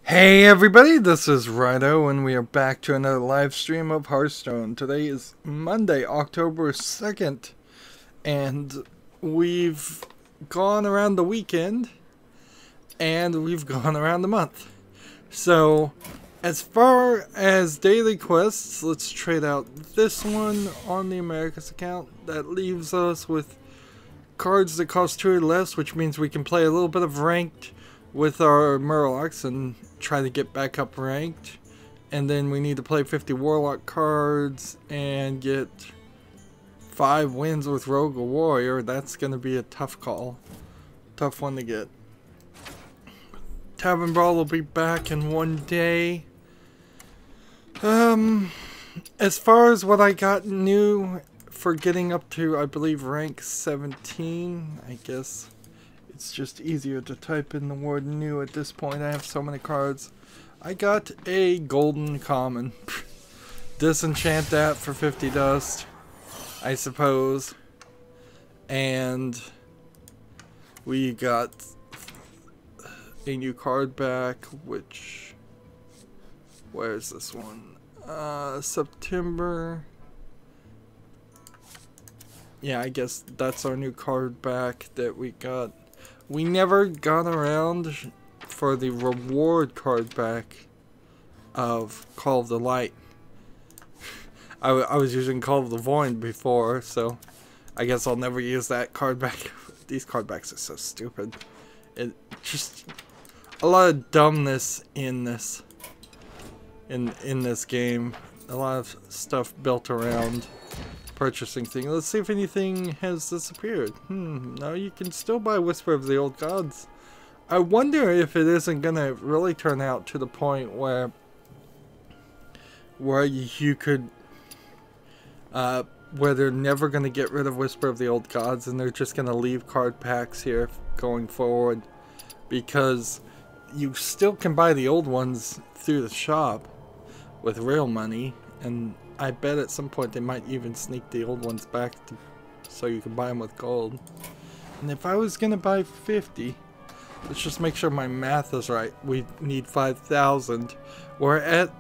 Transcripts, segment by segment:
Hey everybody, this is Rydo and we are back to another live stream of Hearthstone. Today is Monday, October 2nd, and we've gone around the weekend and we've gone around the month. So, as far as daily quests, let's trade out this one on the Americas account. That leaves us with cards that cost 2 or less, which means we can play a little bit of ranked with our Murlocs and try to get back up ranked. And then we need to play 50 Warlock cards and get 5 wins with Rogue or Warrior. That's going to be a tough call. Tough one to get. Tavern Brawl will be back in one day. As far as what I got new for getting up to, I believe, rank 17, I guess. It's just easier to type in the word new at this point. I have so many cards. I got a golden common. Disenchant that for 50 dust, I suppose. And we got a new card back, which... where's this one? September. Yeah, I guess that's our new card back that we got. We never got around for the reward card back of Call of the Light. I was using Call of the Void before, so I guess I'll never use that card back. These card backs are so stupid. It just a lot of dumbness in this game. A lot of stuff built around purchasing thing. Let's see if anything has disappeared. No, you can still buy Whisper of the Old Gods. I wonder if it isn't gonna really turn out to the point where you could where they're never gonna get rid of Whisper of the Old Gods and they're just gonna leave card packs here going forward, because you still can buy the old ones through the shop with real money, and I bet at some point they might even sneak the old ones back so you can buy them with gold. And if I was going to buy 50, let's just make sure my math is right. We need 5,000. We're at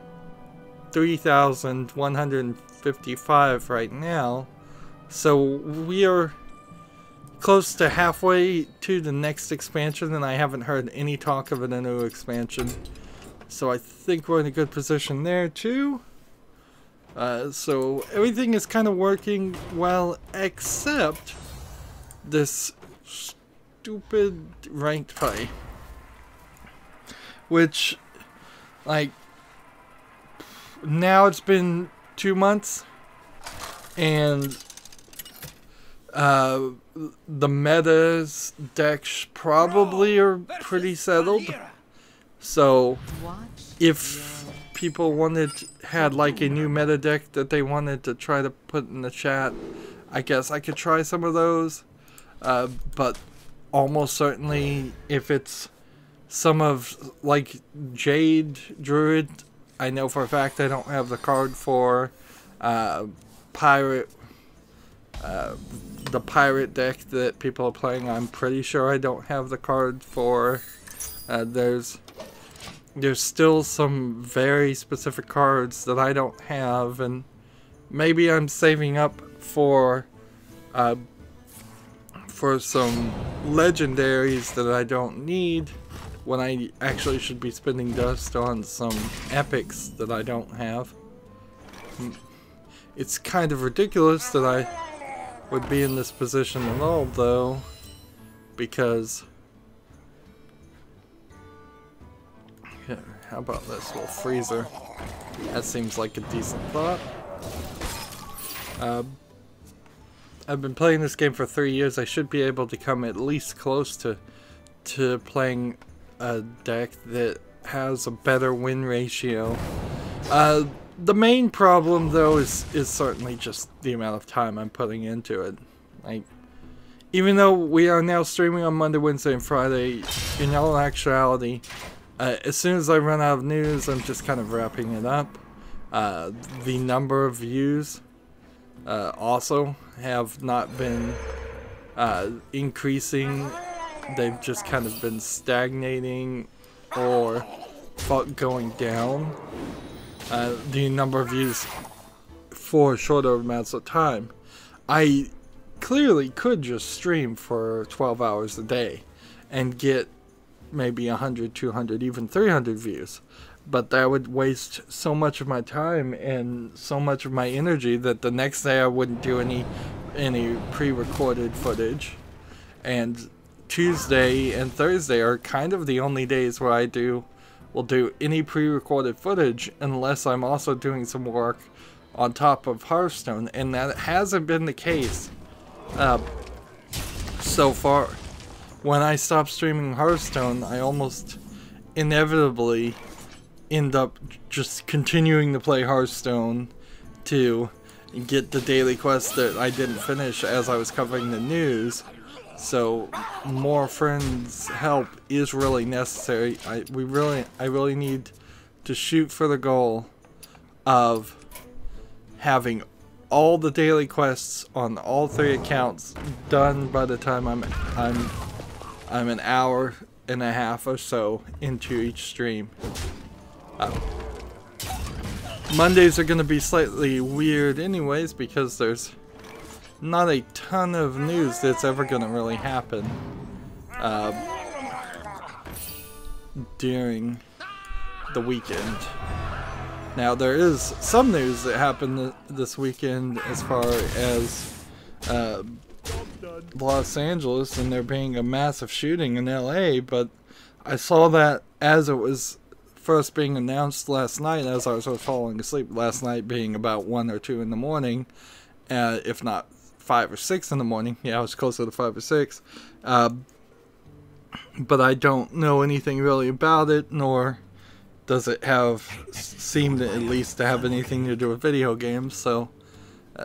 3,155 right now. So we are close to halfway to the next expansion, and I haven't heard any talk of a new expansion. So I think we're in a good position there too. So everything is kind of working well, except this stupid ranked play, which, like, now it's been 2 months, and the metas decks probably are pretty settled. So if people had like a new meta deck that they wanted to try to put in the chat, I guess I could try some of those. But almost certainly if it's some of like Jade Druid, I know for a fact I don't have the card for Pirate. The Pirate deck that people are playing, I'm pretty sure I don't have the card for. There's still some very specific cards that I don't have, and maybe I'm saving up for some legendaries that I don't need, when I actually should be spending dust on some epics that I don't have. It's kind of ridiculous that I would be in this position at all, though, because... how about this little freezer? That seems like a decent thought. I've been playing this game for 3 years. I should be able to come at least close to playing a deck that has a better win ratio. The main problem, though, is certainly just the amount of time I'm putting into it. Like, even though we are now streaming on Monday, Wednesday, and Friday, in all actuality, as soon as I run out of news, I'm just kind of wrapping it up. The number of views also have not been increasing. They've just kind of been stagnating or going down, the number of views for shorter amounts of time. I clearly could just stream for 12 hours a day and get maybe 100, 200, even 300 views. But that would waste so much of my time and so much of my energy that the next day I wouldn't do any pre-recorded footage. And Tuesday and Thursday are kind of the only days where I will do any pre-recorded footage unless I'm also doing some work on top of Hearthstone, and that hasn't been the case so far. When I stop streaming Hearthstone, I almost inevitably end up just continuing to play Hearthstone to get the daily quest that I didn't finish as I was covering the news. So more friends' help is really necessary. I really need to shoot for the goal of having all the daily quests on all 3 accounts done by the time I'm an hour and a half or so into each stream. Mondays are going to be slightly weird anyways because there's not a ton of news that's ever going to really happen during the weekend. Now, there is some news that happened this weekend as far as Los Angeles and there being a massive shooting in LA, but I saw that as it was first being announced last night as I was falling asleep, last night being about 1 or 2 in the morning, if not 5 or 6 in the morning. Yeah, I was closer to 5 or 6. But I don't know anything really about it, nor does it seem to at least to have anything to do with video games, so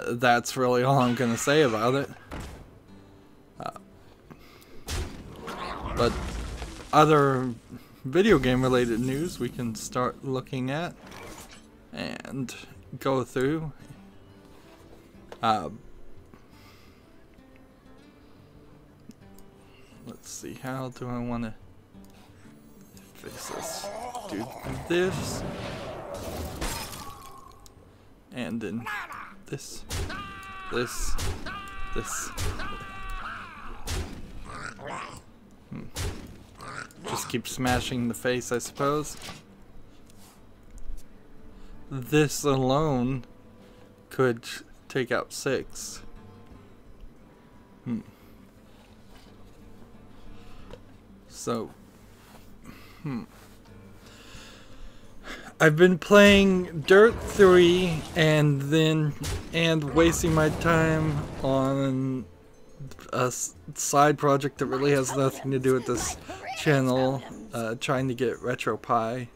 that's really all I'm going to say about it. But other video game related news we can start looking at and go through. Let's see, how do I want to fix this? Do this, and then this. Just keep smashing the face, I suppose. This alone could take out 6. So, I've been playing Dirt 3 and wasting my time on a side project that really has nothing to do with this channel, trying to get RetroPie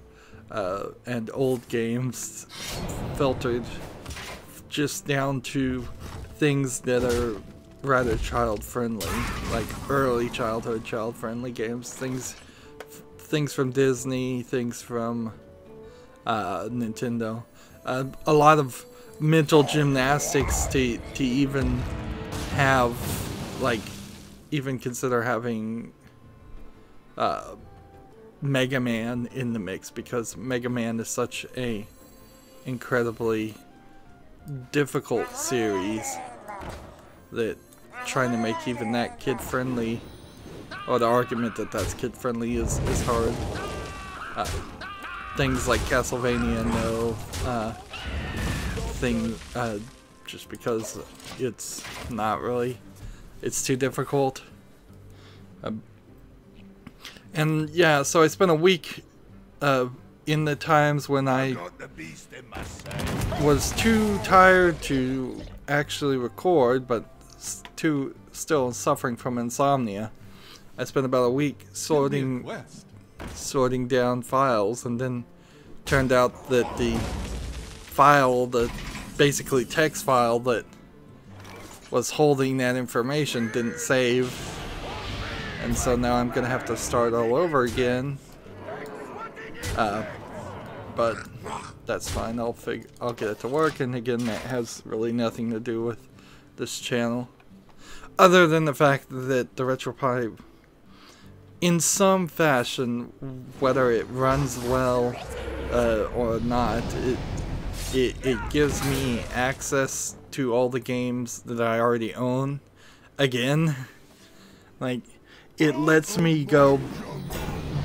and old games filtered just down to things that are rather child-friendly, like early childhood child-friendly games, things from Disney, things from Nintendo. A lot of mental gymnastics to even have, like, even consider having Mega Man in the mix, because Mega Man is such a incredibly difficult series that trying to make even that kid-friendly, or the argument that that's kid-friendly is hard. Things like Castlevania, just because it's not really, it's too difficult. And yeah, so I spent a week in the times when I was too tired to actually record, but still suffering from insomnia. I spent about a week sorting down files, and then turned out that the file, the basically text file that was holding that information, didn't save, and so now I'm gonna have to start all over again. But that's fine. I'll get it to work, and again, that has really nothing to do with this channel, other than the fact that the RetroPie in some fashion, whether it runs well or not, it gives me access to all the games that I already own again. Like, it lets me go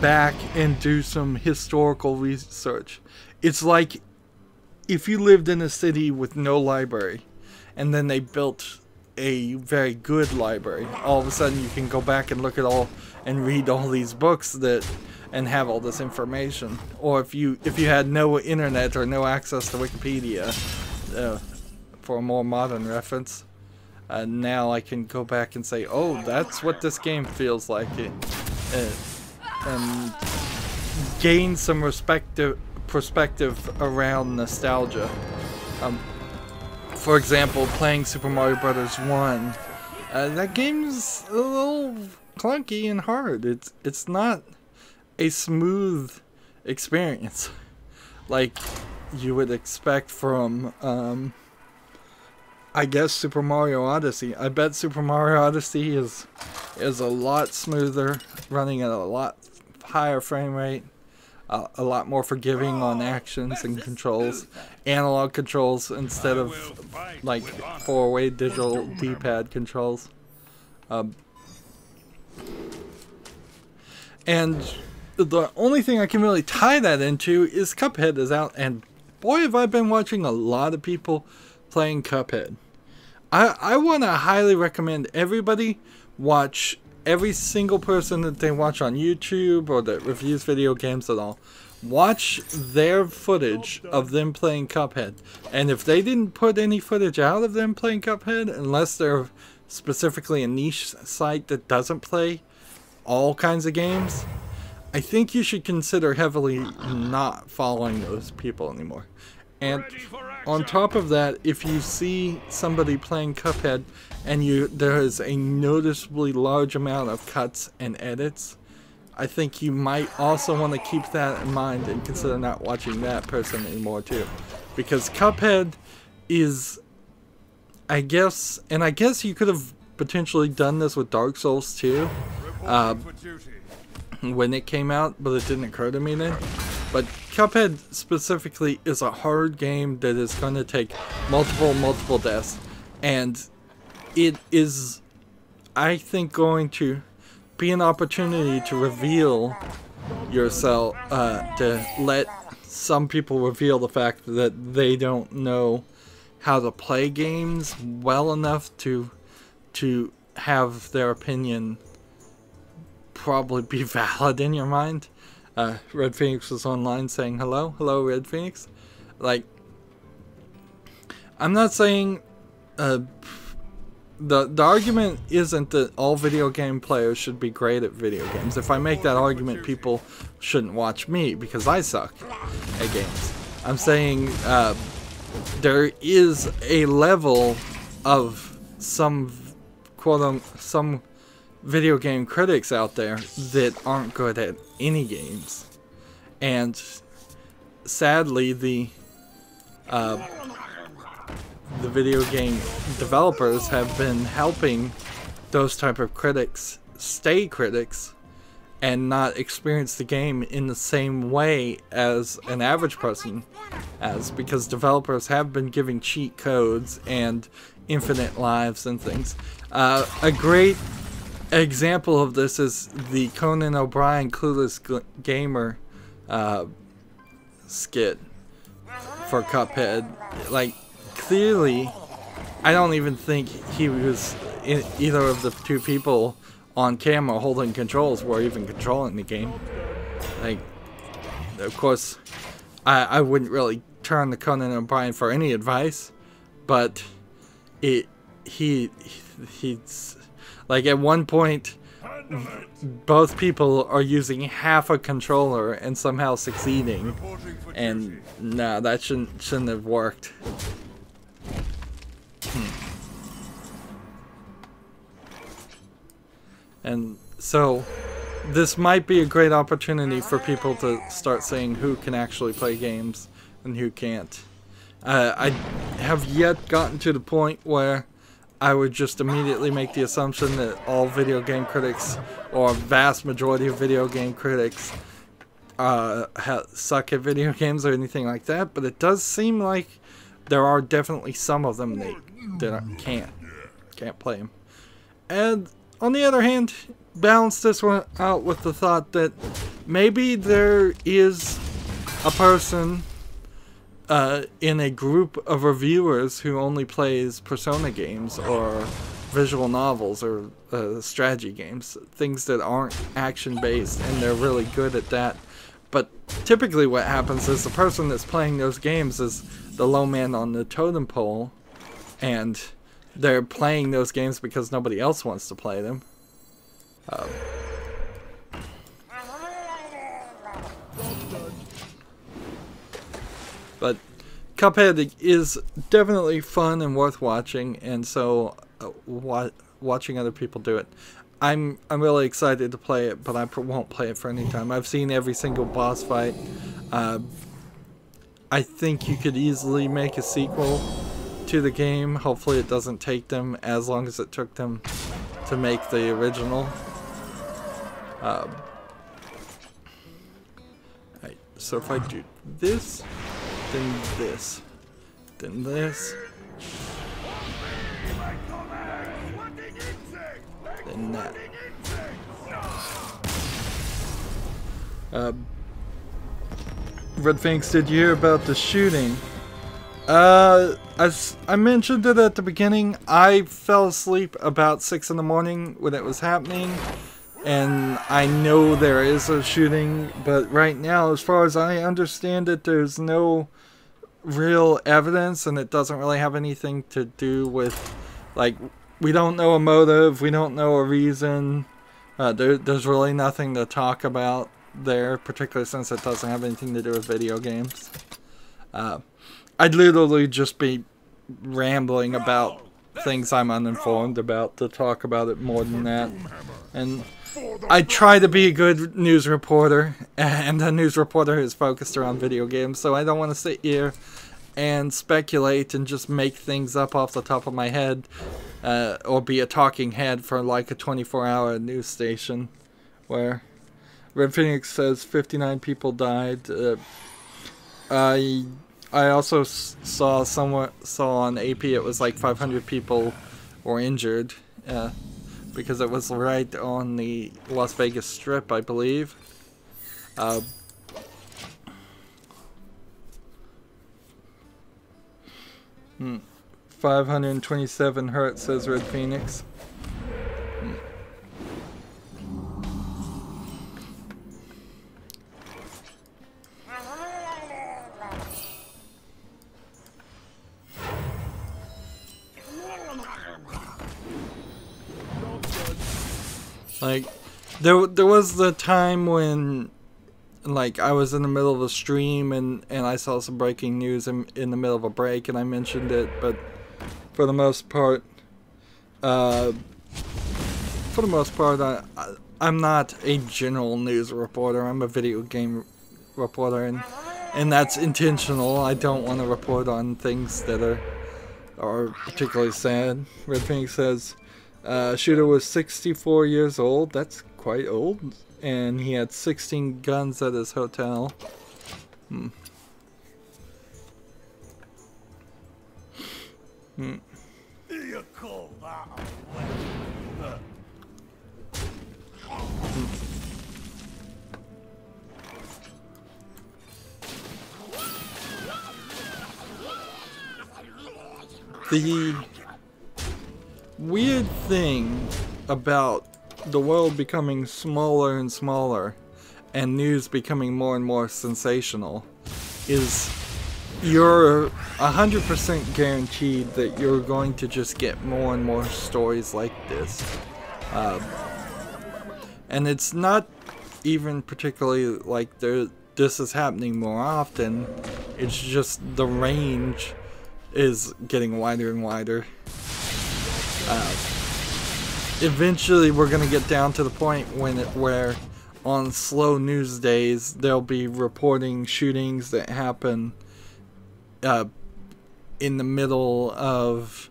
back and do some historical research. It's like if you lived in a city with no library and then they built a very good library, all of a sudden you can go back and look at all and read all these books that and have all this information. Or if you had no internet or no access to Wikipedia, for a more modern reference, now I can go back and say, oh, that's what this game feels like, and gain some perspective around nostalgia. For example, playing Super Mario Bros. 1, that game's a little clunky and hard. It's not a smooth experience like you would expect from I guess Super Mario Odyssey. I bet Super Mario Odyssey is a lot smoother, running at a lot higher frame rate, a lot more forgiving on actions and controls, analog controls instead of like 4-way digital D-pad controls. And the only thing I can really tie that into is Cuphead is out, and boy have I been watching a lot of people playing Cuphead. I want to highly recommend everybody watch every single person that they watch on YouTube or that reviews video games at all. Watch their footage of them playing Cuphead. And if they didn't put any footage out of them playing Cuphead, unless they're specifically a niche site that doesn't play all kinds of games, I think you should consider heavily not following those people anymore. And on top of that, if you see somebody playing Cuphead and there is a noticeably large amount of cuts and edits, I think you might also want to keep that in mind and consider not watching that person anymore too. Because Cuphead is, I guess you could have potentially done this with Dark Souls too, when it came out, but it didn't occur to me then. But Cuphead specifically is a hard game that is going to take multiple deaths, and it is, I think, going to be an opportunity to reveal yourself, to let some people reveal the fact that they don't know how to play games well enough to have their opinion probably be valid in your mind. Red Phoenix was online saying hello Red Phoenix. Like, I'm not saying the argument isn't that all video game players should be great at video games. If I make that argument, people shouldn't watch me because I suck at games. I'm saying there is a level of some some video game critics out there that aren't good at any games, and sadly the video game developers have been helping those type of critics stay critics and not experience the game in the same way as an average person has, because developers have been giving cheat codes and infinite lives and things. A great example of this is the Conan O'Brien Clueless Gamer skit for Cuphead. Like, clearly, I don't even think he was either of the two people on camera holding controls were even controlling the game. Like, of course, I wouldn't really turn to Conan O'Brien for any advice, but he's like, at one point both people are using half a controller and somehow succeeding, and no, that shouldn't have worked. And so this might be a great opportunity for people to start saying who can actually play games and who can't. I have yet gotten to the point where I would just immediately make the assumption that all video game critics, or a vast majority of video game critics, suck at video games or anything like that. But it does seem like there are definitely some of them that can't play them. And on the other hand, balance this one out with the thought that maybe there is a person in a group of reviewers who only plays Persona games or visual novels or strategy games, things that aren't action-based, and they're really good at that. But typically what happens is the person that's playing those games is the low man on the totem pole, and they're playing those games because nobody else wants to play them. But Cuphead is definitely fun and worth watching, and so watching other people do it, I'm really excited to play it, but I won't play it for any time. I've seen every single boss fight. I think you could easily make a sequel to the game. Hopefully it doesn't take them as long as it took them to make the original. Right, so if I do this, then this, then this, then that. Red Phoenix, did you hear about the shooting? As I mentioned it at the beginning, I fell asleep about 6 in the morning when it was happening, and I know there is a shooting, but right now, as far as I understand it, there's no real evidence, and it doesn't really have anything to do with, like, we don't know a motive, we don't know a reason. There's really nothing to talk about there, particularly since it doesn't have anything to do with video games. I'd literally just be rambling about things I'm uninformed about to talk about it more than that. And I try to be a good news reporter, and a news reporter is focused around video games, so I don't want to sit here and speculate and just make things up off the top of my head, or be a talking head for like a 24-hour news station. Where Red Phoenix says 59 people died. I also saw on AP it was like 500 people were injured, because it was right on the Las Vegas Strip, I believe. 527 hertz, says Red Phoenix. Like, there was the time when, like, I was in the middle of a stream and I saw some breaking news in the middle of a break, and I mentioned it, but for the most part, I'm not a general news reporter. I'm a video game reporter, and that's intentional. I don't want to report on things that are particularly sad. Red Phoenix says, shooter was 64 years old. That's quite old. And he had 16 guns at his hotel. The weird thing about the world becoming smaller and smaller and news becoming more and more sensational is you're 100% guaranteed that you're going to just get more and more stories like this. And it's not even particularly like this is happening more often. It's just the range is getting wider and wider. Eventually we're going to get down to the point where on slow news days they'll be reporting shootings that happen in the middle of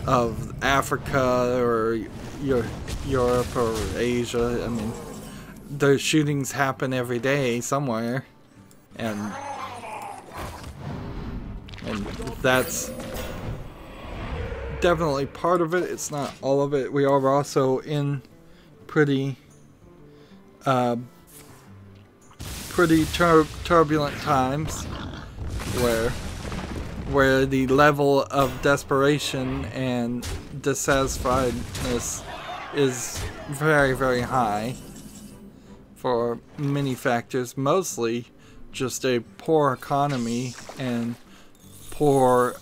of Africa or Europe or Asia. I mean, the shootings happen every day somewhere, and that's definitely part of it. It's not all of it. We are also in pretty turbulent times where the level of desperation and dissatisfiedness is very, very high for many factors, mostly just a poor economy and poor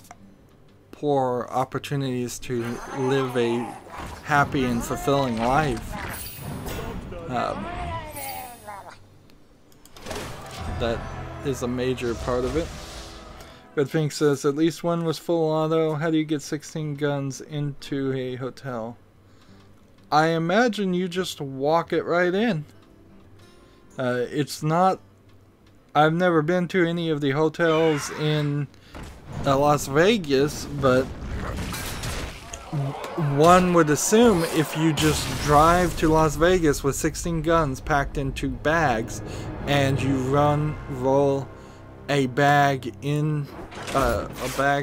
opportunities to live a happy and fulfilling life. That is a major part of it. Red Phoenix says, at least one was full auto. How do you get 16 guns into a hotel? I imagine you just walk it right in. It's not... I've never been to any of the hotels in Las Vegas, but one would assume if you just drive to Las Vegas with 16 guns packed into bags and you roll a bag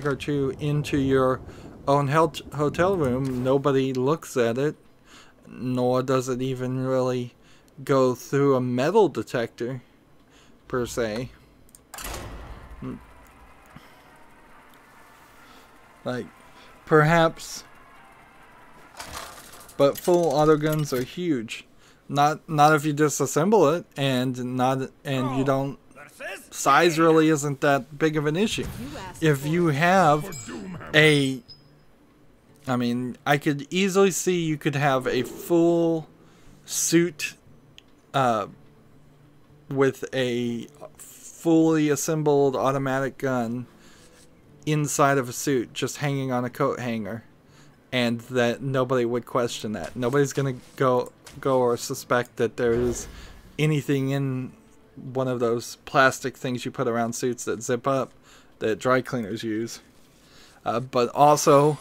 or two into your own hotel room, nobody looks at it, nor does it even really go through a metal detector per se. Like, perhaps, but full auto guns are huge. Not if you disassemble it, and you don't. Size really isn't that big of an issue. If you have a, I mean, I could easily see you could have a full suit with a fully assembled automatic gun inside of a suit, just hanging on a coat hanger, and that nobody would question that. Nobody's gonna go or suspect that there is anything in one of those plastic things you put around suits that zip up that dry cleaners use. But also,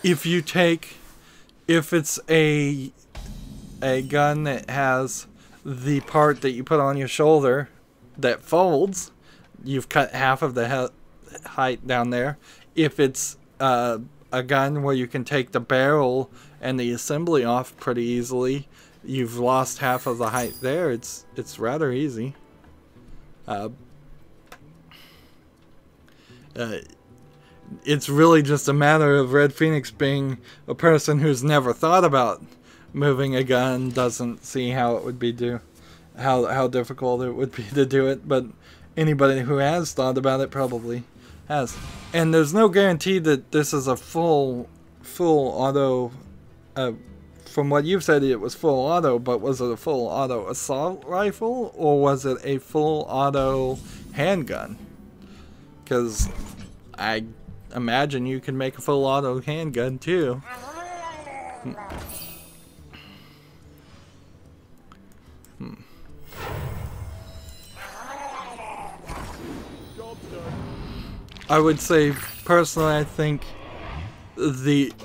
if it's a gun that has the part that you put on your shoulder that folds, you've cut half of the height down there. If it's a gun where you can take the barrel and the assembly off pretty easily, you've lost half of the height there. It's rather easy. It's really just a matter of Red Phoenix being a person who's never thought about moving a gun, doesn't see how it would be how difficult it would be to do it, but anybody who has thought about it probably has. And there's no guarantee that this is a full auto. From what you've said, it was full auto, but was it a full auto assault rifle, or was it a full auto handgun? Because I imagine you can make a full auto handgun too. I would say personally, I think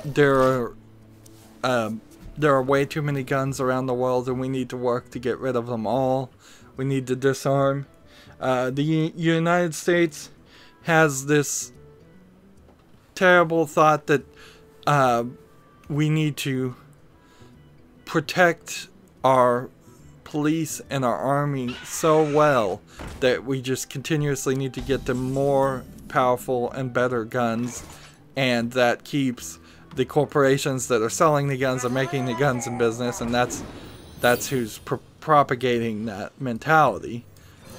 there are way too many guns around the world, and we need to work to get rid of them all. We need to disarm. The United States has this terrible thought that we need to protect our police and our army so well that we just continuously need to get them more powerful and better guns, and that keeps the corporations that are selling the guns and making the guns in business, and that's who's propagating that mentality,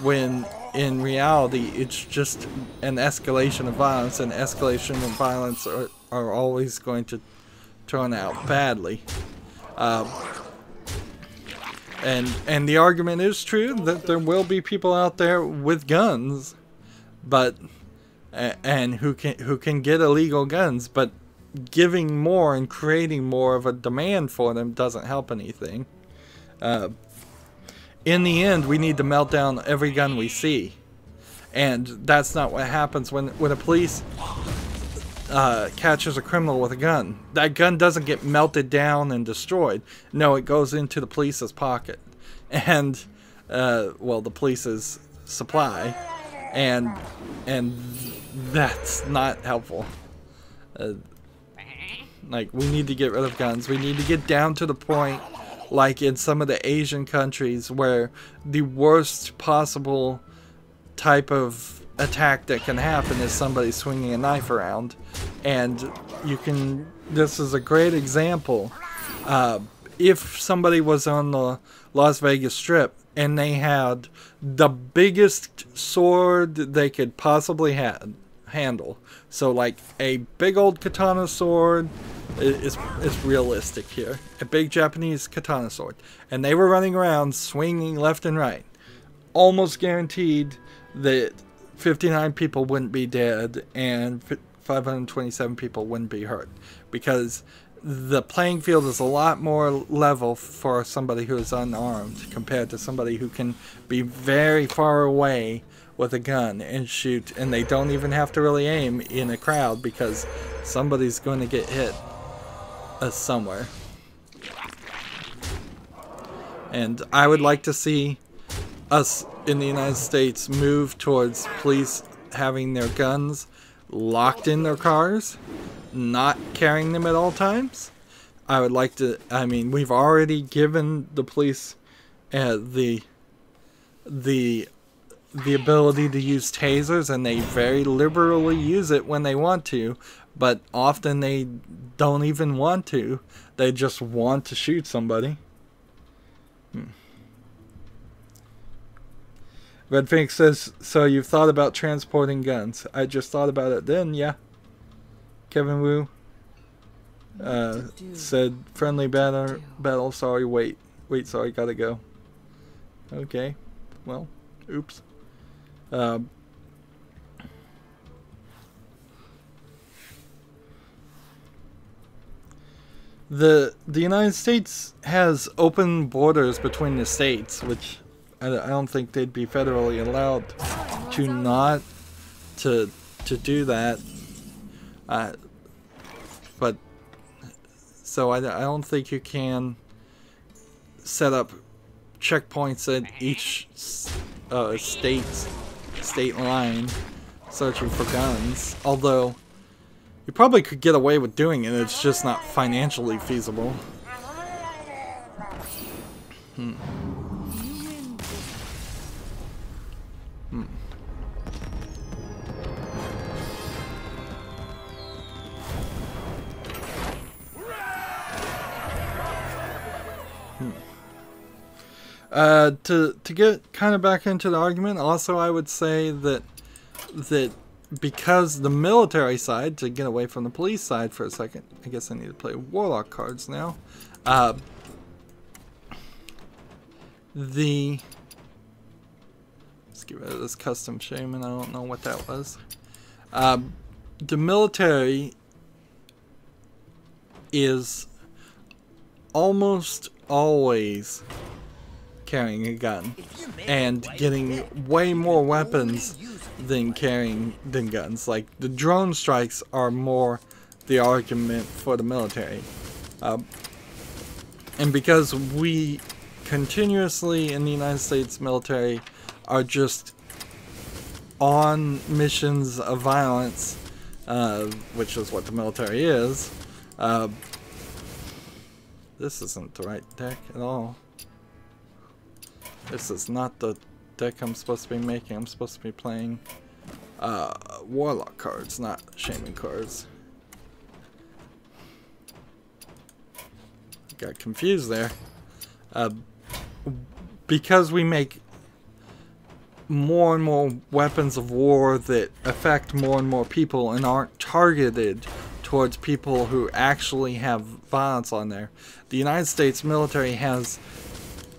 when in reality it's just an escalation of violence, and escalation of violence are always going to turn out badly. And the argument is true that there will be people out there with guns, but and who can get illegal guns, but giving more and creating more of a demand for them doesn't help anything. In the end, we need to melt down every gun we see, and that's not what happens when a police catches a criminal with a gun, that gun doesn't get melted down and destroyed. No, it goes into the police's pocket. And, well, the police's supply. And that's not helpful. Like, we need to get rid of guns. We need to get down to the point, like in some of the Asian countries, where the worst possible type of attack that can happen is somebody swinging a knife around. And you can, this is a great example. If somebody was on the Las Vegas Strip and they had the biggest sword they could possibly handle, so like a big old katana sword is realistic here, a big Japanese katana sword, and they were running around swinging left and right, almost guaranteed that 59 people wouldn't be dead and 527 people wouldn't be hurt, because the playing field is a lot more level for somebody who is unarmed compared to somebody who can be very far away with a gun and shoot, and they don't even have to really aim in a crowd because somebody's going to get hit somewhere. And I would like to see us in the United States move towards police having their guns locked in their cars, not carrying them at all times. I would like to, I mean, we've already given the police the ability to use tasers, and they very liberally use it when they want to, but often they don't even want to. They just want to shoot somebody. Red Phoenix says, so you've thought about transporting guns. I just thought about it then, yeah. Kevin Wu said, friendly battle, sorry, wait, sorry, gotta go. Okay, well, oops. The United States has open borders between the states, which I don't think they'd be federally allowed to not to do that. But so I don't think you can set up checkpoints at each state line searching for guns. Although you probably could get away with doing it, it's just not financially feasible. To get kind of back into the argument, also I would say that because the military side, to get away from the police side for a second, I guess I need to play Warlock cards now. Let's get rid of this custom shaman, I don't know what that was. The military is almost always carrying a gun and getting way more weapons than guns. Like, the drone strikes are more the argument for the military, and because we continuously in the United States military are just on missions of violence, which is what the military is. This isn't the right deck at all. This is not the deck I'm supposed to be making. I'm supposed to be playing Warlock cards, not Shaman cards. Got confused there. Because we make more and more weapons of war that affect more and more people and aren't targeted towards people who actually have violence on there. The United States military has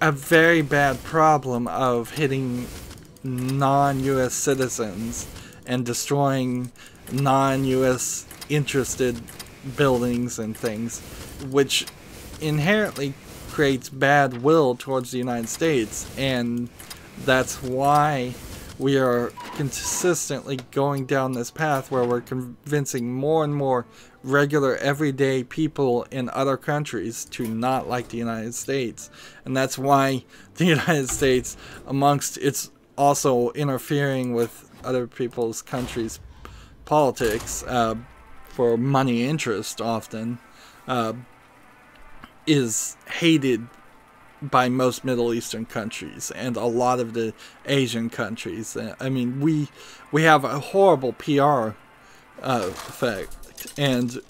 a very bad problem of hitting non-US citizens and destroying non-US interested buildings and things, which inherently creates bad will towards the United States, and that's why we are consistently going down this path where we're convincing more and more regular everyday people in other countries to not like the United States. And that's why the United States, amongst its also interfering with other people's countries' politics for money interest often, is hated by most Middle Eastern countries and a lot of the Asian countries. I mean, we have a horrible PR effect, and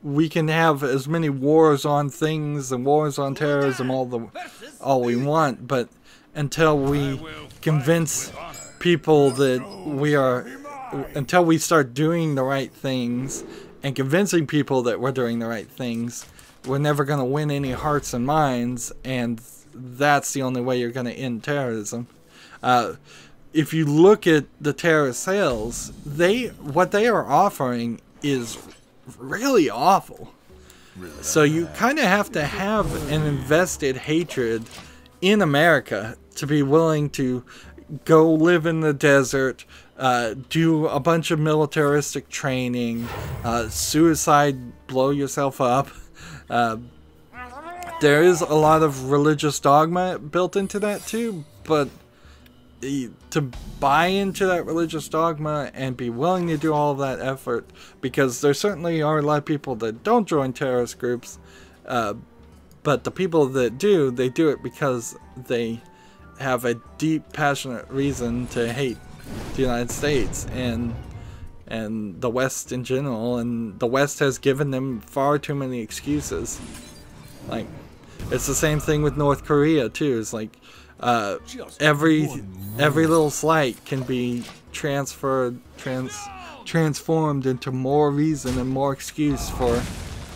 we can have as many wars on things and wars on terrorism all we want, but until we convince people that until we start doing the right things and convincing people that we're doing the right things, we're never going to win any hearts and minds, and that's the only way you're going to end terrorism. If you look at the terrorist sales, what they are offering is really awful. So you kind of have to have an invested hatred in America to be willing to go live in the desert, do a bunch of militaristic training, suicide, blow yourself up. There is a lot of religious dogma built into that too, but to buy into that religious dogma and be willing to do all of that effort, because there certainly are a lot of people that don't join terrorist groups, but the people that do, they do it because they have a deep, passionate reason to hate the United States and the West in general, and the West has given them far too many excuses. Like, it's the same thing with North Korea too. It's like every little slight can be transformed into more reason and more excuse for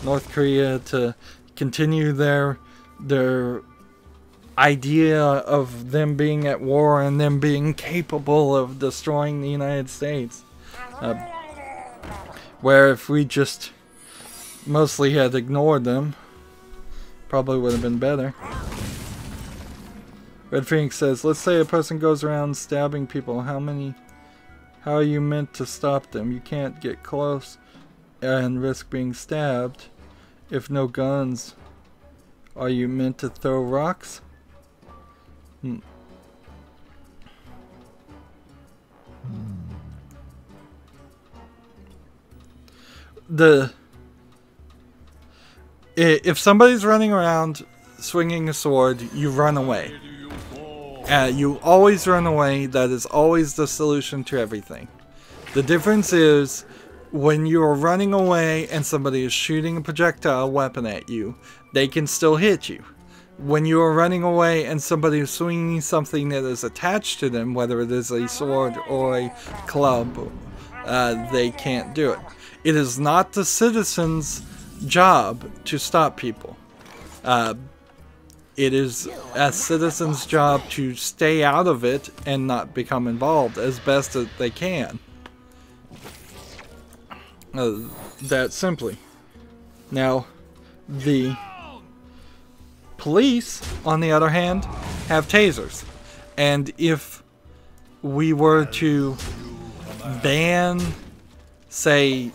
North Korea to continue their idea of them being at war and them being capable of destroying the United States. Where if we just mostly had ignored them, probably would have been better. Red Phoenix says, let's say a person goes around stabbing people. How are you meant to stop them? You can't get close and risk being stabbed. If no guns, are you meant to throw rocks? If somebody's running around swinging a sword, you run away. You always run away. That is always the solution to everything. The difference is when you are running away and somebody is shooting a projectile weapon at you, they can still hit you. When you are running away and somebody is swinging something that is attached to them, whether it is a sword or a club, they can't do it. It is not the citizens' job to stop people. It is a citizen's job to stay out of it and not become involved as best as they can. That simply. Now, the police, on the other hand, have tasers. And if we were to ban, say,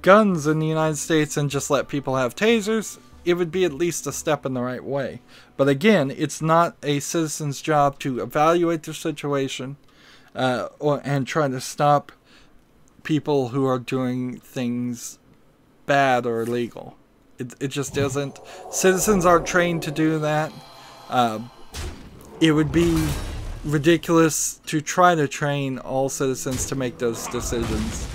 guns in the United States and just let people have tasers, it would be at least a step in the right way. But again, it's not a citizen's job to evaluate the situation and try to stop people who are doing things bad or illegal. It just isn't. Citizens aren't trained to do that. It would be ridiculous to try to train all citizens to make those decisions.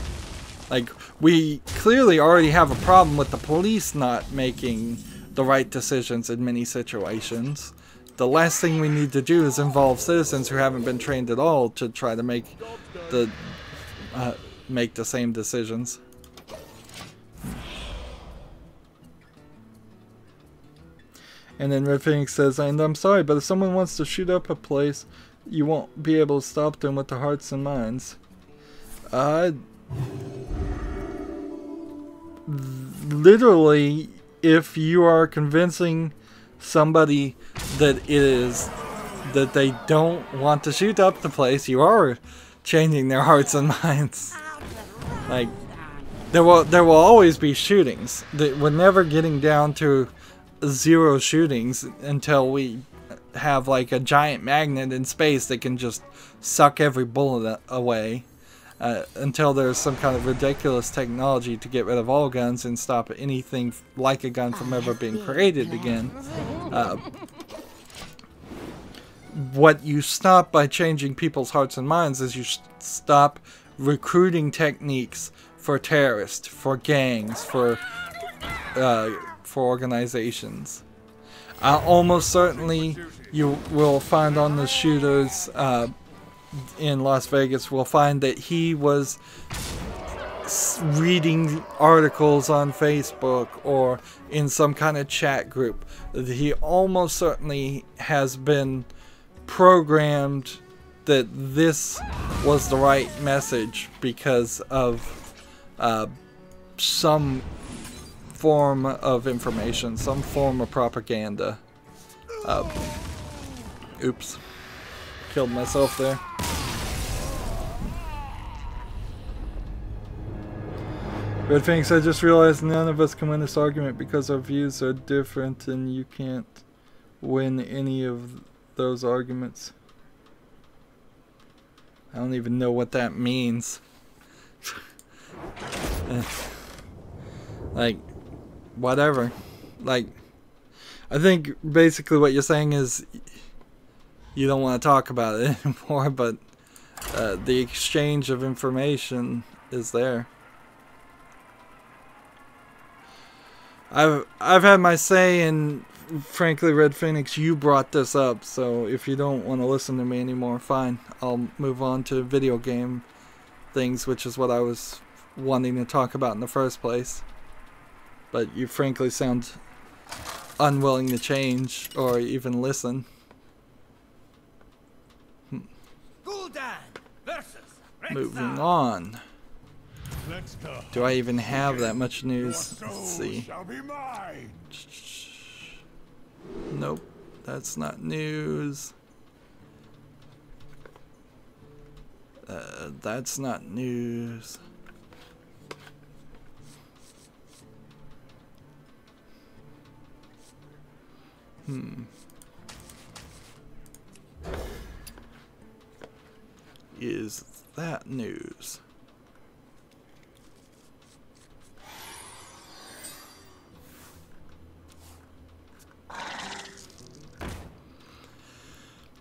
Like, we clearly already have a problem with the police not making the right decisions in many situations. The last thing we need to do is involve citizens who haven't been trained at all to try to make the same decisions. And then Red Phoenix says, and I'm sorry, but if someone wants to shoot up a place, you won't be able to stop them with the hearts and minds. Literally, if you are convincing somebody that it is that they don't want to shoot up the place, you are changing their hearts and minds. Like, there will always be shootings. We're never getting down to 0 shootings until we have like a giant magnet in space that can just suck every bullet away. Until there's some kind of ridiculous technology to get rid of all guns and stop anything like a gun from ever being created again. What you stop by changing people's hearts and minds is you stop recruiting techniques for terrorists, for gangs, for organizations. Almost certainly you will find on the shooters in Las Vegas, will find that he was reading articles on Facebook or in some kind of chat group. He almost certainly has been programmed that this was the right message because of some form of information, some form of propaganda. Oops. Killed myself there. Red Phoenix, I just realized none of us can win this argument because our views are different and you can't win any of those arguments. I don't even know what that means. Like, whatever. Like, I think basically what you're saying is you don't want to talk about it anymore, but the exchange of information is there. I've had my say, and frankly, Red Phoenix, you brought this up, so if you don't want to listen to me anymore, fine. I'll move on to video game things, which is what I was wanting to talk about in the first place. But you frankly sound unwilling to change or even listen. Moving on. Do I even have that much news? Let's see. Nope, that's not news. That's not news. Is that news?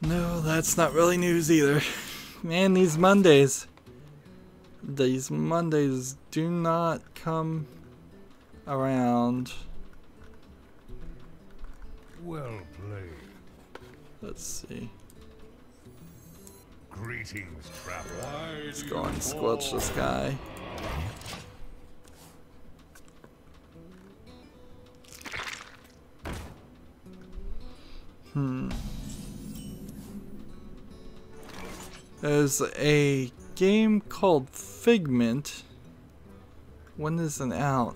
No, that's not really news either. Man, these Mondays do not come around. Well played. Let's see. Greetings, traveler. Let's go and squelch this guy. There's a game called Figment. When is it out?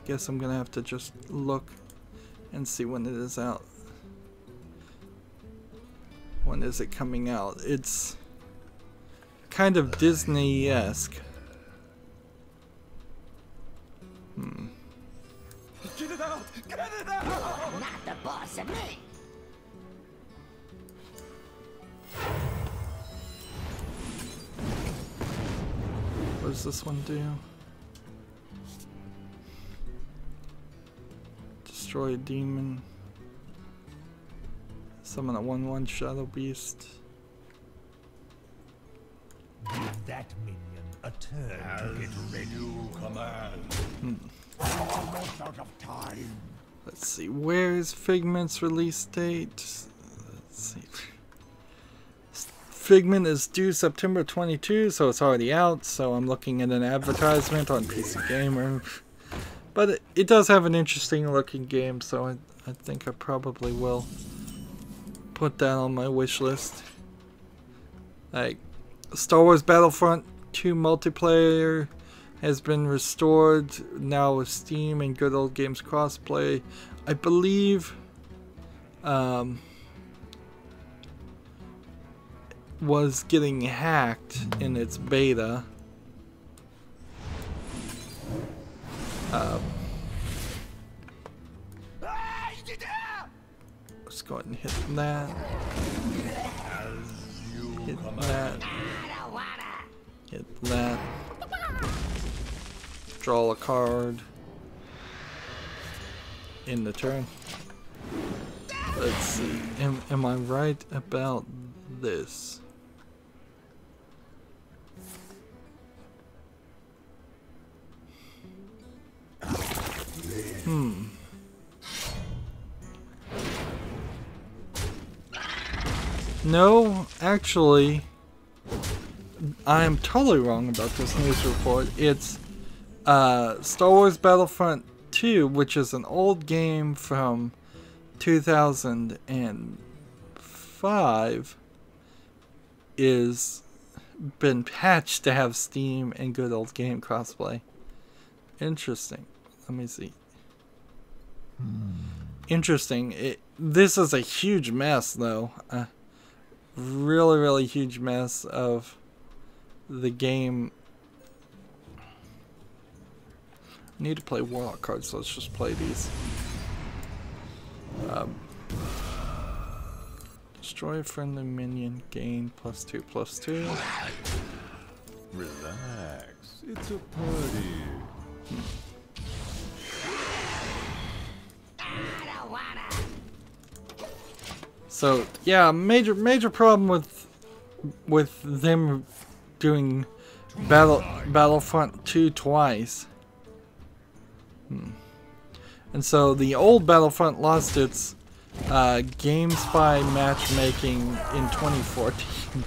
Guess I'm gonna have to just look and see when it is out. When is it coming out? It's kind of Disney-esque. Get it out! Get it out! Not the boss of me! What does this one do? Destroy a demon. Summon a 1/1 Shadow Beast. Give that minion a turn to get ready. You command. Almost out of time. Let's see, where's Figment's release date? Let's see. Figment is due September 22, so it's already out, so I'm looking at an advertisement on PC Gamer. But it does have an interesting looking game, so I think I probably will put that on my wish list. Like, Star Wars Battlefront 2 multiplayer has been restored now with Steam and Good Old Games crossplay. I believe was getting hacked in its beta. Let's go ahead and hit that. Hit that. Hit that. Draw a card. In the turn. Let's see. Am I right about this? No, actually, I am totally wrong about this news report. It's Star Wars Battlefront 2, which is an old game from 2005, is been patched to have Steam and good old game crossplay. Interesting. Let me see. Interesting. This is a huge mess, though. Really, really huge mess of the game. I need to play Warlock cards, so let's just play these. Destroy a friendly minion, gain +2/+2. Relax, it's a party. So yeah, major problem with them doing Battlefront 2 twice. And so the old Battlefront lost its GameSpy matchmaking in 2014.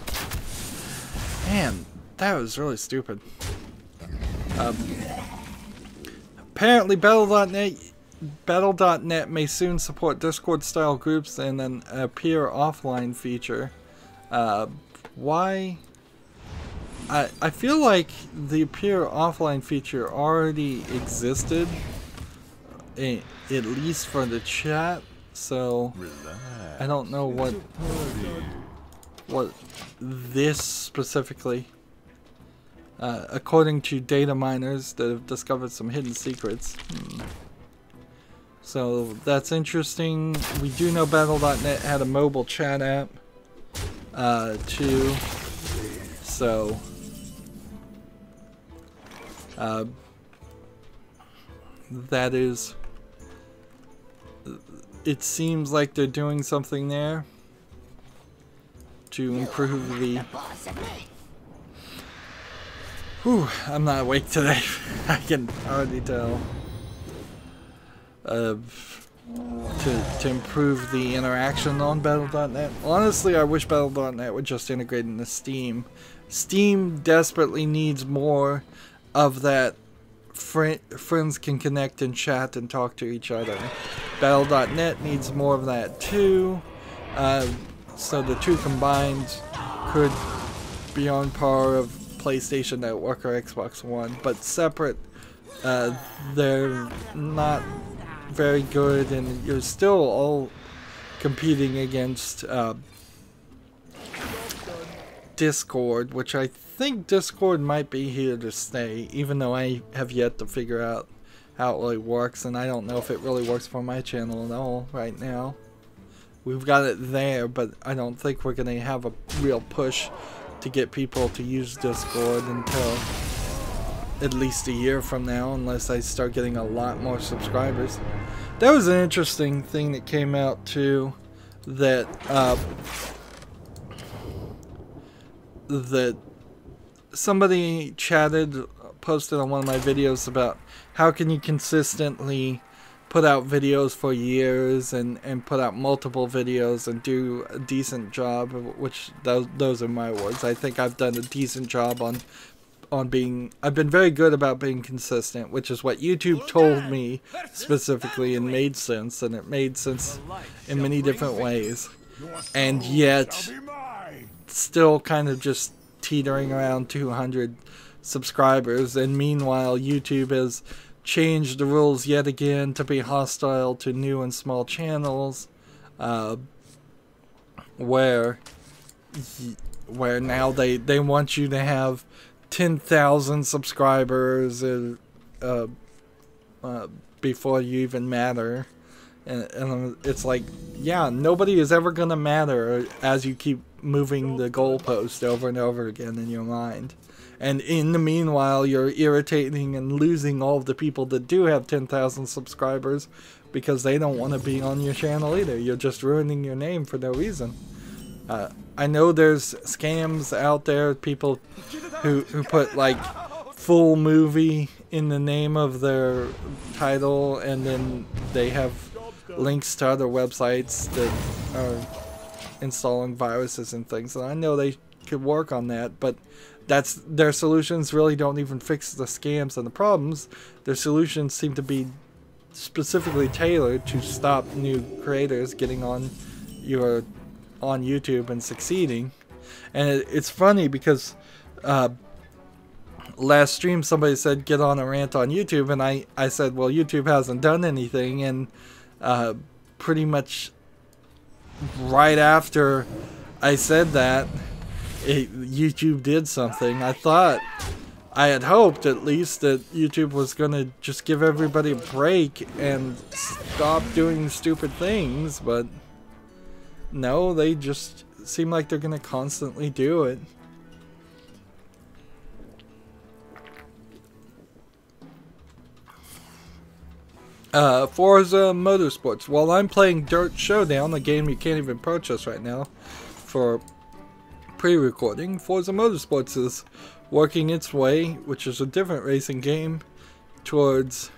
Man, that was really stupid. Apparently Battle.net may soon support Discord style groups and an appear offline feature. Why? I feel like the appear offline feature already existed, at least for the chat, so I don't know what this specifically, according to data miners that have discovered some hidden secrets. So that's interesting. We do know Battle.net had a mobile chat app too, so that is, it seems like they're doing something there to improve the... Whew, I'm not awake today. I can already tell. To improve the interaction on Battle.net. Honestly, I wish Battle.net would just integrate into Steam. Steam desperately needs more of that. Friends can connect and chat and talk to each other. Battle.net needs more of that too. So the two combined could be on par of PlayStation Network or Xbox One, but separate. They're not very good, and you're still all competing against Discord, which I think Discord might be here to stay, even though I have yet to figure out how it really works, and I don't know if it really works for my channel at all right now. We've got it there, but I don't think we're going to have a real push to get people to use Discord until at least a year from now, unless I start getting a lot more subscribers. That was an interesting thing that came out too, that that somebody posted on one of my videos about how can you consistently put out videos for years and put out multiple videos and do a decent job, which those are my words. I think I've done a decent job on being, I've been very good about being consistent, which is what YouTube told me specifically, and made sense, and it made sense in many different ways, and yet still kind of just teetering around 200 subscribers. And meanwhile, YouTube has changed the rules yet again to be hostile to new and small where now they want you to have 10,000 subscribers before you even matter. And it's like, yeah, nobody is ever gonna matter as you keep moving the goalpost over and over again in your mind. And in the meanwhile, you're irritating and losing all of the people that do have 10,000 subscribers because they don't want to be on your channel either. You're just ruining your name for no reason. I know there's scams out there, people who put like full movie in the name of their title, and then they have links to other websites that are installing viruses and things. And I know they could work on that, but their solutions really don't even fix the scams and the problems. Their solutions seem to be specifically tailored to stop new creators getting on YouTube and succeeding. And it's funny because last stream somebody said get on a rant on YouTube, and I said, well, YouTube hasn't done anything, and pretty much right after I said that, YouTube did something. I had hoped at least that YouTube was gonna just give everybody a break and stop doing stupid things, but no, they just seem like they're gonna constantly do it. Forza Motorsports. While I'm playing Dirt Showdown, a game you can't even purchase right now for pre-recording, Forza Motorsports is working its way, which is a different racing game, towards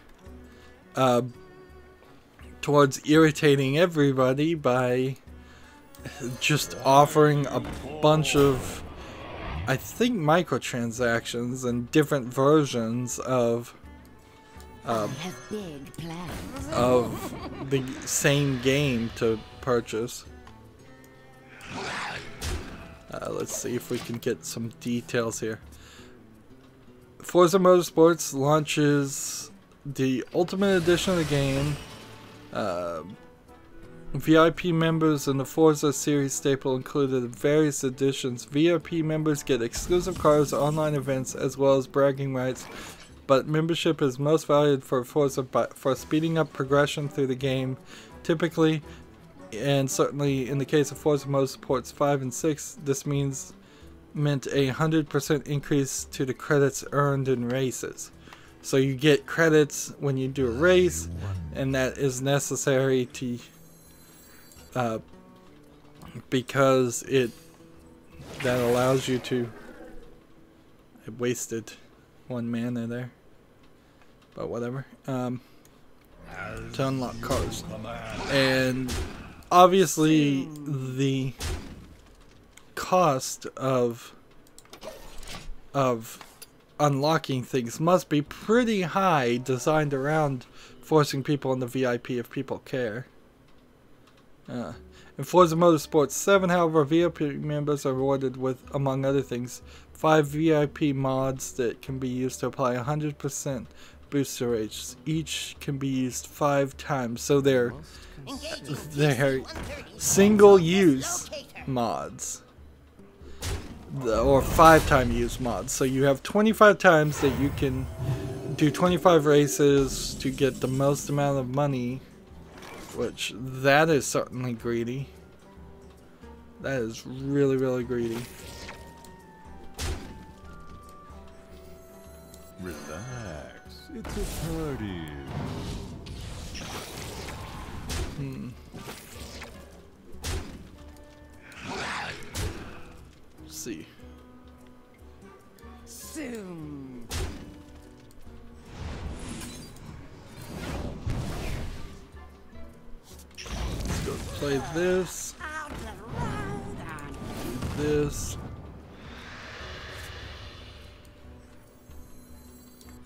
irritating everybody by just offering a bunch of, I think, microtransactions and different versions of the same game to purchase. Let's see if we can get some details here. Forza Motorsports launches the Ultimate Edition of the game. VIP members in the Forza series staple included various editions. VIP members get exclusive cars, online events, as well as bragging rights. But membership is most valued for Forza for speeding up progression through the game. Typically, and certainly in the case of Forza Motorsports 5 and 6, this meant a 100% increase to the credits earned in races. So you get credits when you do a race, and that is necessary to because that allows you to. I wasted one mana there, but whatever. To unlock cars, and obviously the cost of unlocking things must be pretty high, designed around forcing people into VIP if people care. In Forza Motorsports 7, however, VIP members are rewarded with, among other things, 5 VIP mods that can be used to apply 100% booster rates. Each can be used 5 times, so they're single-use mods, or 5-time use mods. So you have 25 times that you can do 25 races to get the most amount of money, which that is certainly greedy. That is really, really greedy. Relax, it's a party. Let's see. Soon. Let's go play this. Do this.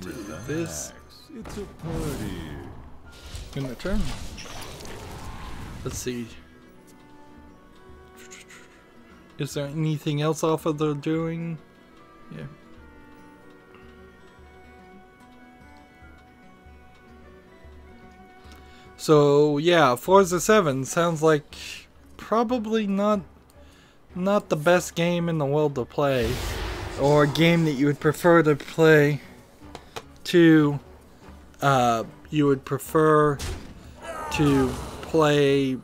Do this. It's a party. In my turn. Let's see. Is there anything else Alpha they're doing? Yeah. So yeah, Forza 7 sounds like probably not not the best game in the world to play, or a game that you would prefer to play to, you would prefer to play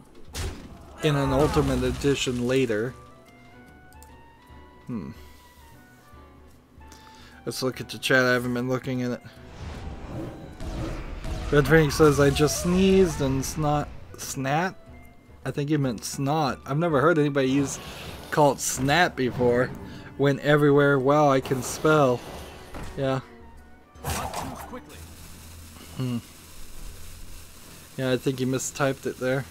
in an Ultimate Edition later. Let's look at the chat. I haven't been looking at it. Red Phoenix says, I just sneezed and snat? I think he meant snot. I've never heard anybody call it snat before. Went everywhere. Wow, I can spell. Yeah. Yeah, I think you mistyped it there.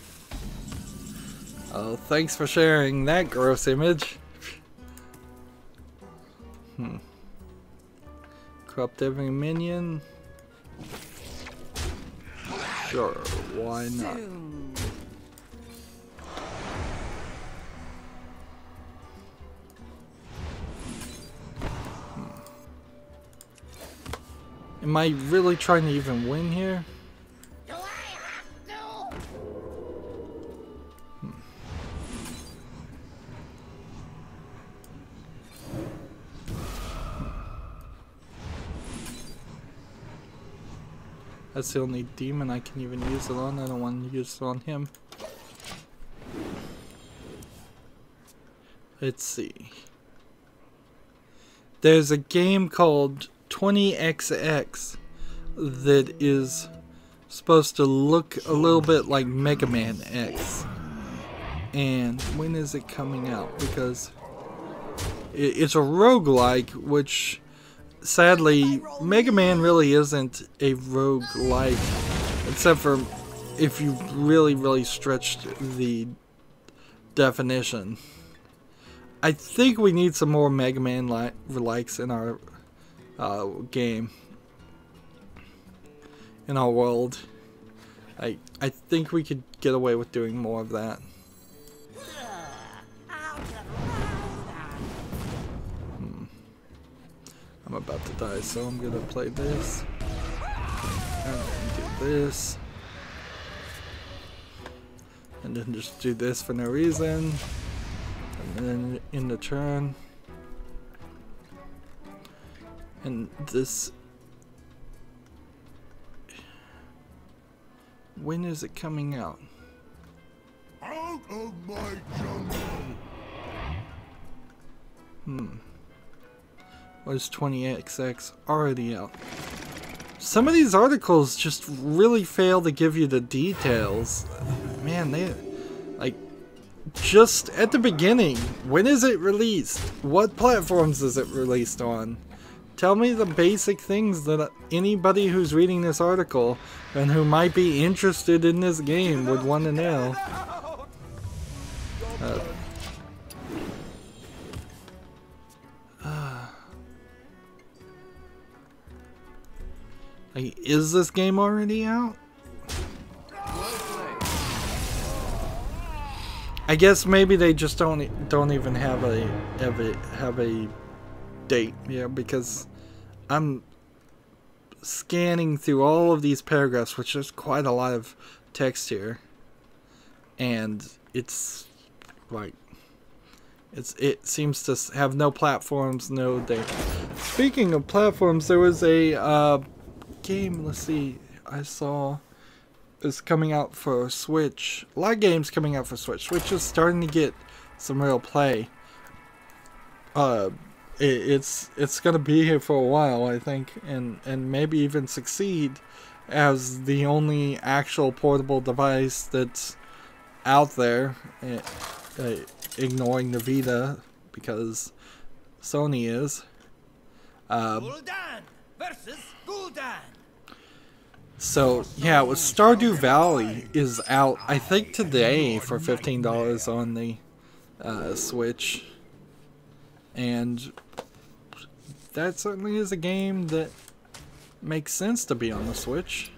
Oh, thanks for sharing that gross image. Corrupt every minion. Sure, why not? Am I really trying to even win here? Do I have to? That's the only demon I can even use it on. I don't want to use it on him. Let's see. There's a game called 20XX that is supposed to look a little bit like Mega Man X. And when is it coming out? Because it's a roguelike, which sadly Mega Man really isn't a roguelike, except for if you really stretched the definition. I think we need some more Mega Man likes in our game, in our world. I think we could get away with doing more of that. I'm about to die, so I'm gonna play this. And then do this. And then just do this for no reason. And then in the turn. And this. When is it coming out? Out of my jungle. Was 20XX already out? Some of these articles just really fail to give you the details. Man, they like just at the beginning. When is it released? What platforms is it released on? Tell me the basic things that anybody who's reading this article and who might be interested in this game would want to know. Like, is this game already out? I guess maybe they just don't even have a date, yeah, because I'm scanning through all of these paragraphs, which is quite a lot of text here, and it's like it seems to have no platforms, no date. Speaking of platforms, there was a game, let's see, I saw is coming out for Switch. A lot of games coming out for Switch. Switch is starting to get some real play. It's gonna be here for a while, I think, and maybe even succeed as the only actual portable device that's out there, ignoring the Vita because Sony is. Gul'dan versus Gul'dan. So yeah, with Stardew Valley is out, I think today for $15 on the Switch, and that certainly is a game that makes sense to be on the Switch.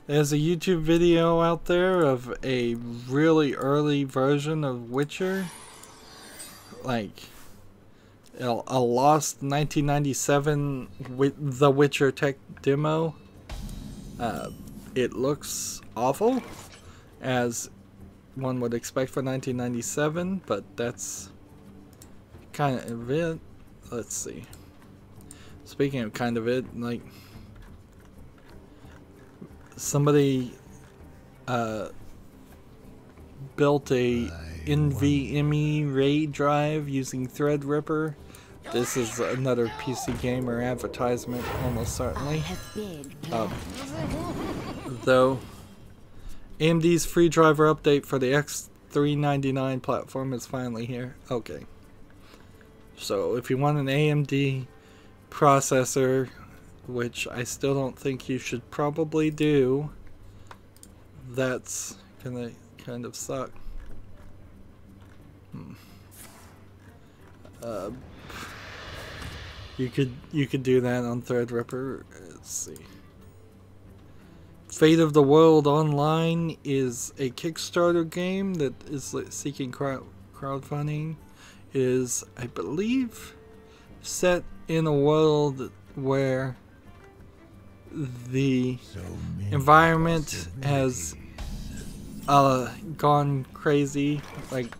There's a YouTube video out there of a really early version of Witcher, like a lost 1997 The Witcher tech demo. It looks awful. as one would expect for 1997, but that's kind of it. Let's see. Speaking of kind of it, like somebody built a NVMe RAID drive using Threadripper. This is another PC Gamer advertisement, almost certainly. Though AMD's free driver update for the X399 platform is finally here. Okay. So if you want an AMD processor, which I still don't think you should probably do, that's gonna kind of suck. You could do that on Threadripper. Let's see. Fate of the World Online is a Kickstarter game that is seeking crowdfunding. It is, I believe, set in a world where the environment has gone crazy, like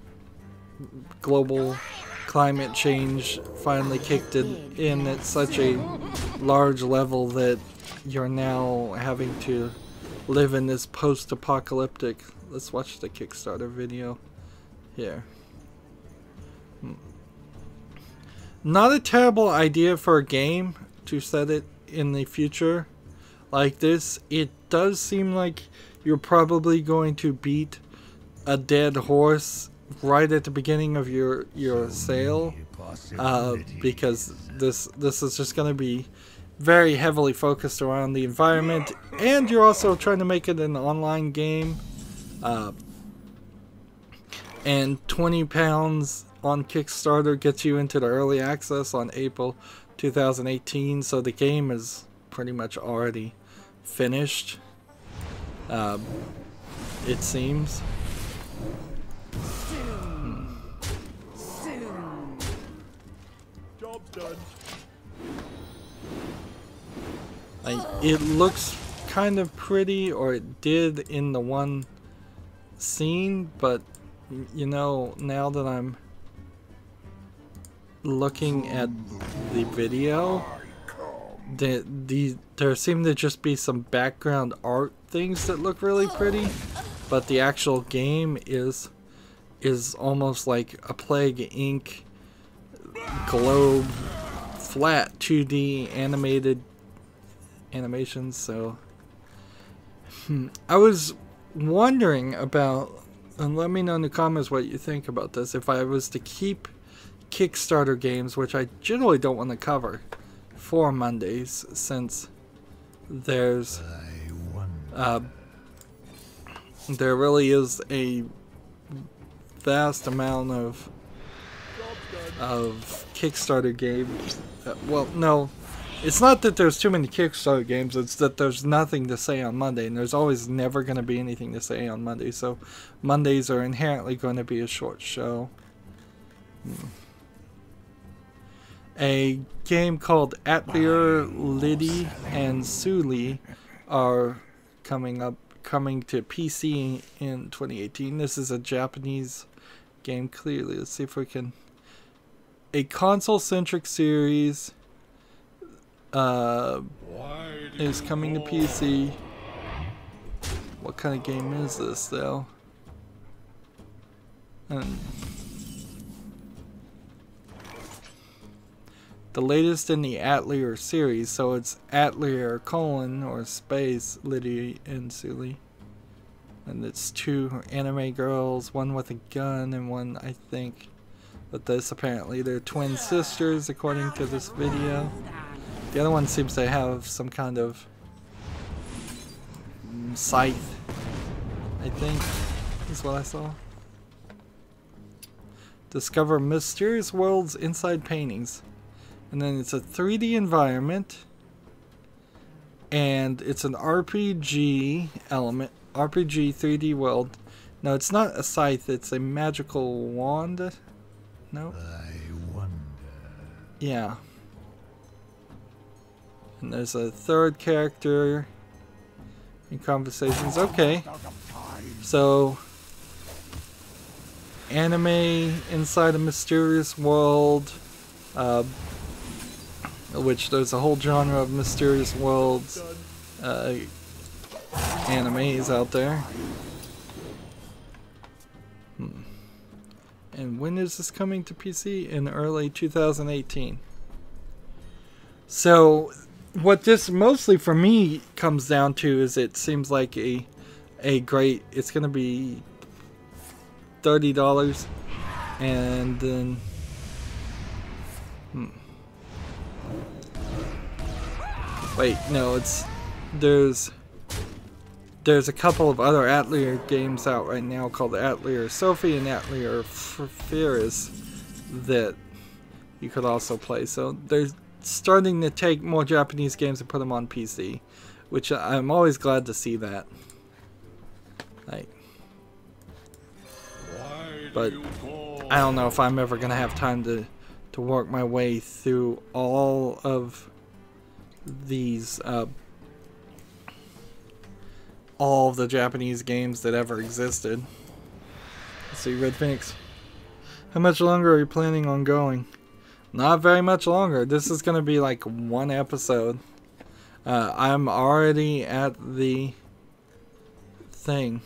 global climate change finally kicked it in at such a large level that you're now having to live in this post-apocalyptic. Let's watch the Kickstarter video here. Not a terrible idea for a game to set it in the future like this. It does seem like you're probably going to beat a dead horse right at the beginning of your sale, because this is just going to be very heavily focused around the environment, and you're also trying to make it an online game, and £20 on Kickstarter gets you into the early access on April 2018, so the game is pretty much already finished, it seems. Job's done. It looks kind of pretty, or it did in the one scene, but you know, now that I'm looking at the video, there seem to just be some background art things that look really pretty, but the actual game is almost like a Plague Inc. globe flat 2D animations. So I was wondering about, and let me know in the comments what you think about this, if I was to keep Kickstarter games, which I generally don't want to cover for Mondays, since there's there really is a vast amount of Kickstarter games. Well, no, it's not that there's too many Kickstarter games, it's that there's nothing to say on Monday, and there's always never going to be anything to say on Monday, so Mondays are inherently going to be a short show. A game called Atelier, Liddy, and Suli are coming to PC in 2018. This is a Japanese game, clearly. Let's see if we can... A console-centric series is coming to PC. What kind of game is this, though? And the latest in the Atelier series, so it's Atelier : or space Liddy and Suli, and it's two anime girls, one with a gun and one, I think, but this apparently they're twin sisters according to this video. The other one seems to have some kind of scythe, I think is what I saw. Discover mysterious worlds inside paintings. And then it's a 3D environment, and it's an RPG element, RPG 3D world. No, it's not a scythe, it's a magical wand. No? I wonder. Yeah. And there's a third character in conversations. Okay. So, anime inside a mysterious world, which there's a whole genre of mysterious worlds animes out there. And when is this coming to PC? In early 2018. So, what this mostly for me comes down to is it seems like a great, it's going to be $30, and then wait, no, it's there's a couple of other Atelier games out right now called Atelier Sophie and Atelier Ferris that you could also play. So they're starting to take more Japanese games and put them on PC, which I'm always glad to see that. Like, but I don't know if I'm ever gonna have time to work my way through all of these all of the Japanese games that ever existed. Let's see, Red Phoenix. How much longer are you planning on going? Not very much longer. This is gonna be like one episode. I'm already at the thing.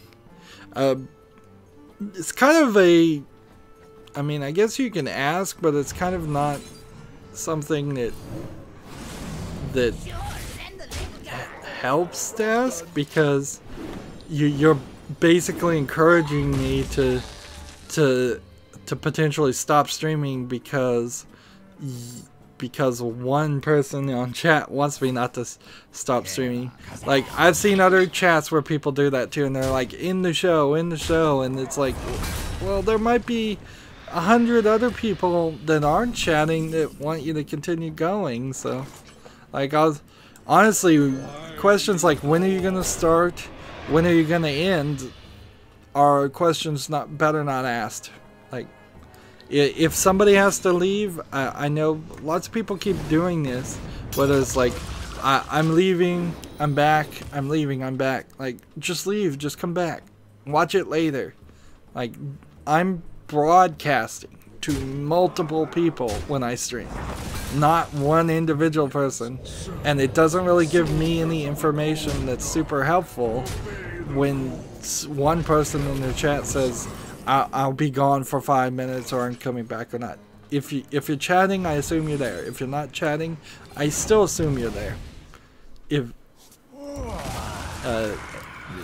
It's kind of a, I mean, I guess you can ask, but it's kind of not something that helps to ask, because you're basically encouraging me to potentially stop streaming because one person on chat wants me not to stop streaming. Like, I've seen other chats where people do that too, and they're like, in the show, and it's like, well, there might be 100 other people that aren't chatting that want you to continue going. So, like, honestly, questions like, when are you gonna start, when are you gonna end, are questions better not asked. Like, if somebody has to leave, I know lots of people keep doing this, whether it's like, I'm leaving, I'm back, I'm leaving, I'm back. Like, just leave, just come back, watch it later. Like, I'm broadcasting to multiple people when I stream, not one individual person, and it doesn't really give me any information that's super helpful when one person in the chat says, I'll be gone for 5 minutes, or I'm coming back or not. If you're chatting, I assume you're there. If you're not chatting, I still assume you're there.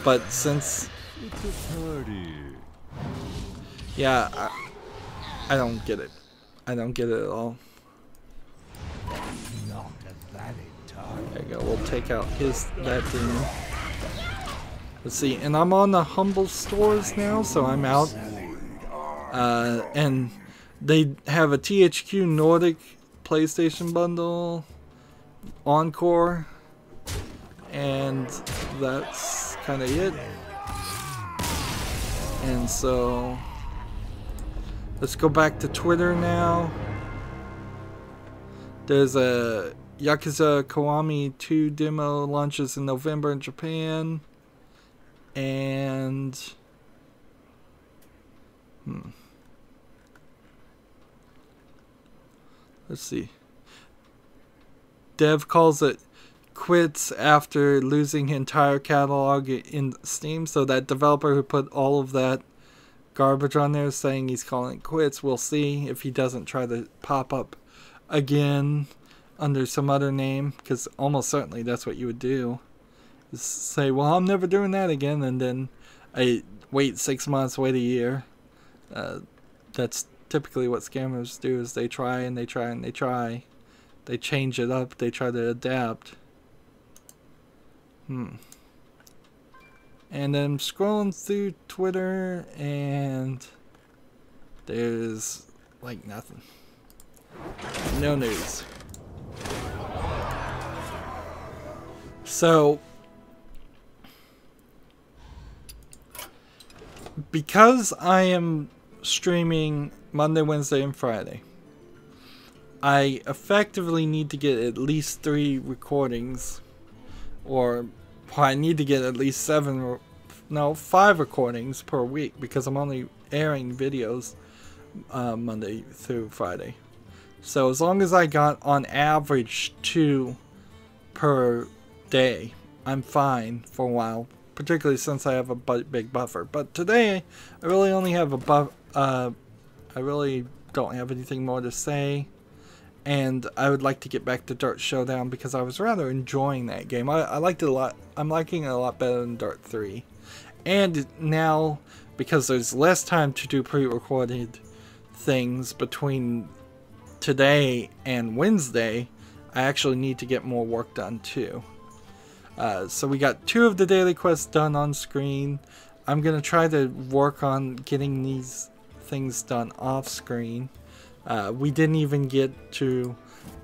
But since, yeah, I don't get it. I don't get it at all. There you go. We'll take out that thing. Let's see, and I'm on the Humble stores now, so I'm out. And they have a THQ Nordic PlayStation bundle, Encore, and that's kind of it. And so, let's go back to Twitter now. There's a Yakuza Kiwami 2 demo launches in November in Japan. And let's see. Dev calls it quits after losing entire catalog in Steam. So that developer who put all of that garbage on there is saying he's calling it quits. We'll see if he doesn't try to pop up again under some other name, because almost certainly that's what you would do. Say, well, I'm never doing that again, and then I wait 6 months, wait a year. That's typically what scammers do, is they try and they try and they try. They change it up, they try to adapt. And then I'm scrolling through Twitter, and there's like nothing. No news. So, because I am streaming Monday, Wednesday, and Friday, I effectively need to get at least 3 recordings, or I need to get at least 7 no, 5 recordings per week because I'm only airing videos Monday through Friday. So as long as I got on average 2 per day, I'm fine for a while, particularly since I have a big buffer. But today, I really only have I really don't have anything more to say. And I would like to get back to Dirt Showdown because I was rather enjoying that game. I liked it a lot. I'm liking it a lot better than Dirt 3. And now, because there's less time to do pre-recorded things between today and Wednesday, I actually need to get more work done too. So we got 2 of the daily quests done on screen. I'm going to try to work on getting these things done off screen. We didn't even get to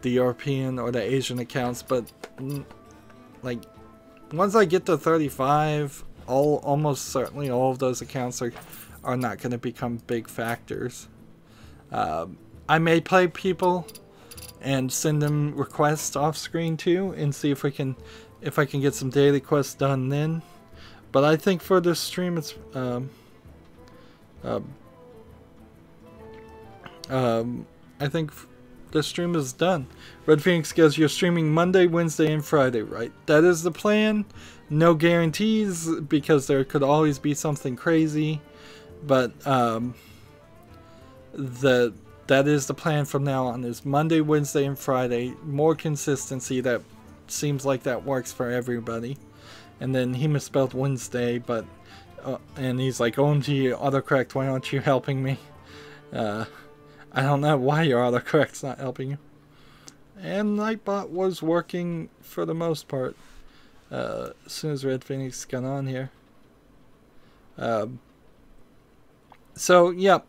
the European or the Asian accounts, but like once I get to 35, almost certainly all of those accounts are not going to become big factors. I may play people and send them requests off screen too, and see if I can get some daily quests done then. But I think for this stream, it's I think the stream is done. Red Phoenix goes, you're streaming Monday, Wednesday, and Friday, right? That is the plan. No guarantees, because there could always be something crazy. But that is the plan from now on, is Monday, Wednesday, and Friday. More consistency. That seems like that works for everybody. And then he misspelled Wednesday, but and he's like, OMG, autocorrect, why aren't you helping me? I don't know why your autocorrect's not helping you. And Nightbot was working for the most part as soon as Red Phoenix got on here. So, yep,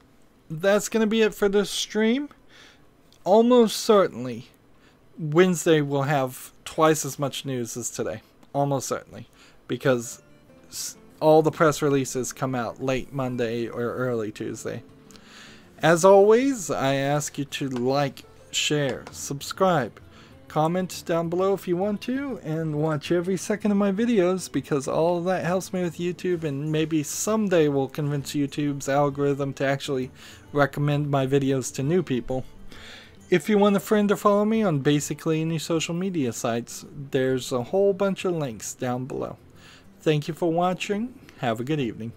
that's going to be it for this stream. Almost certainly, Wednesday will have twice as much news as today. Almost certainly. Because all the press releases come out late Monday or early Tuesday. As always, I ask you to like, share, subscribe, comment down below if you want to, and watch every second of my videos, because all of that helps me with YouTube, and maybe someday will convince YouTube's algorithm to actually recommend my videos to new people. If you want a friend to follow me on basically any social media sites, there's a whole bunch of links down below. Thank you for watching. Have a good evening.